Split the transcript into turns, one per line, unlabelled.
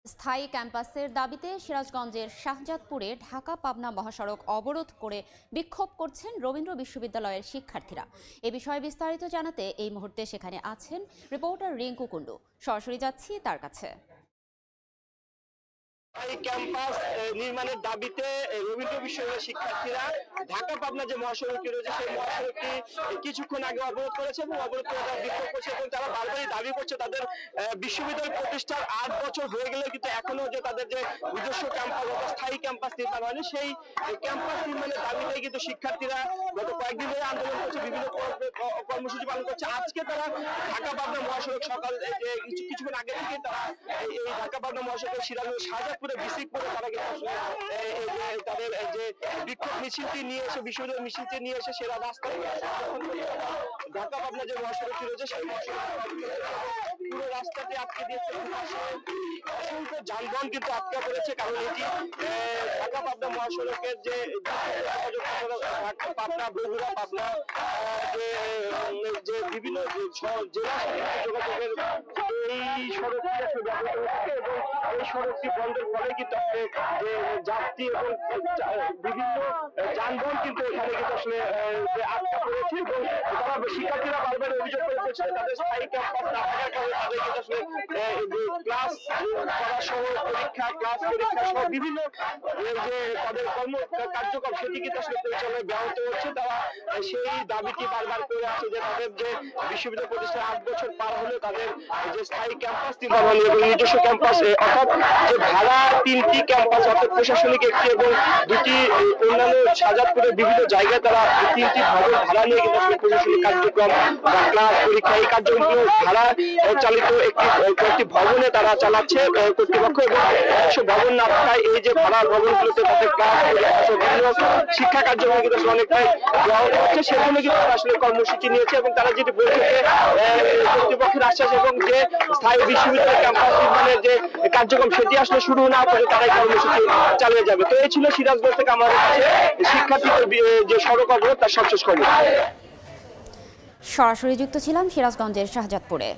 স্থায়ী ক্যাম্পাসের দাবিতে সিরাজগঞ্জের শাহজাদপুরে ঢাকা-পাবনা মহাসড়ক অবরোধ করে বিক্ষোভ করছেন রবীন্দ্র বিশ্ববিদ্যালয়ের শিক্ষার্থীরা। এ বিষয়ে বিস্তারিত জানাতে এই মুহূর্তে সেখানে আছেন রিপোর্টার রিঙ্কু কুন্ডু। সরাসরি যাচ্ছি তার কাছে।
ক্যাম্পাস নির্মাণের দাবিতে রবীন্দ্র বিশ্ববিদ্যালয়ের শিক্ষার্থীরা ঢাকা পাবনা যে মহাসড়কটি রয়েছে সেই মহাসড়কটি কিছুক্ষণ আগে অবরোধ করেছে এবং অবরোধ করে তারা বিক্ষোভ করছে এবং তারা বারবারই দাবি করছে তাদের বিশ্ববিদ্যালয় প্রতিষ্ঠার ৮ বছর হয়ে গেলেও কিন্তু এখনো যে তাদের যে নিজস্ব ক্যাম্পাস অথবা স্থায়ী ক্যাম্পাস নির্মাণ হয়নি, সেই ক্যাম্পাস নির্মাণের দাবিতেই কিন্তু শিক্ষার্থীরা গত কয়েকদিন ধরে আন্দোলন করছে, বিভিন্ন কর্মসূচি পালন করছে। আজকে তারা ঢাকা পাবনা মহাসড়ক সকাল কিছুক্ষণ আগে থেকে তারা এই ঢাকা পাবনা মহাসড়কের সিরাজগঞ্জ শাহজাদপুরে বিসিক করে তারা কিন্তু তাদের যে বিক্ষোভ মিছিলটি নিয়ে এসে বিশ্ববিদ্যালয় মিছিলটি নিয়ে এসে সেরা রাস্তায় ঢাকা পাবনা যে মহাসড়কটি রয়েছে সেই পুরো রাস্তাটি আটকে দিয়েছে। অসংখ্য যানবাহন কিন্তু আটকা পড়েছে, কারণ এটি ঢাকা পাবনা মহাসড়কের যে পাবনা বগুড়া পাবনা যে বিভিন্ন জেলা যোগাযোগের এই সড়কটি ব্যবহৃত হচ্ছে এবং এই সড়কটি বন্ধের ফলে কিন্তু যে যাত্রী এবং বিভিন্ন যানবাহন কিন্তু এখানে কিন্তু আসলে আটকা পড়েছে এবং তারা শিক্ষার্থীরা বারবার অভিযোগ করে বলছে তাদের স্থায়ী ক্যাম্পাস না থাকার কারণে তাদের কিন্তু আসলে ক্লাস করা সহ ক্লাস পরীক্ষা সহ বিভিন্ন যে তাদের কার্যক্রম সেটি কিন্তু আসলে পরিচালনায় ব্যাহত হচ্ছে। তারা সেই দাবিটি বারবার করে আসছে যে তাদের যে বিশ্ববিদ্যালয় প্রতিষ্ঠার ৮ বছর পার হলে তাদের যে স্থায়ী ক্যাম্পাস নির্মাণ হয়নি এবং নিজস্ব ক্যাম্পাস অর্থাৎ যে ভাড়া 3টি ক্যাম্পাস অর্থাৎ প্রশাসনিক একটি এবং 2টি অন্যান্য শাহজাদপুরের বিভিন্ন জায়গায় তারা 3টি ভবন ভাড়া নিয়ে কিন্তু আসলে প্রশাসনিক কার্যক্রম বা ক্লাস পরীক্ষা এই কার্যক্রমগুলো ভাড়া চালিত কয়েকটি ভবনে তারা চালাচ্ছে কর্তৃপক্ষ এবং ভবন না থাকায় এই যে ভাড়া ভবনগুলোতে তাদের ক্লাস বিভিন্ন শিক্ষা কার্যক্রম কিন্তু আসলে অনেকটাই ব্যাহত হচ্ছে। সেজন্য কিন্তু তারা আসলে কর্মসূচি নিয়েছে এবং তারা যেটি বলছে যে কর্তৃপক্ষের আশ্বাস এবং যে স্থায়ী বিশ্ববিদ্যালয় ক্যাম্পাস নির্মাণের যে কার্যক্রম সেটি আসলে শুরু না করে তারা এই কর্মসূচি চালিয়ে যাবে। তো এই ছিল সিরাজগঞ্জ থেকে আমাদের কাছে শিক্ষার্থীদের যে সড়ক অবরোধ তার সবশেষ খবর।
সরাসরি যুক্ত ছিলাম সিরাজগঞ্জের শাহজাদপুরে।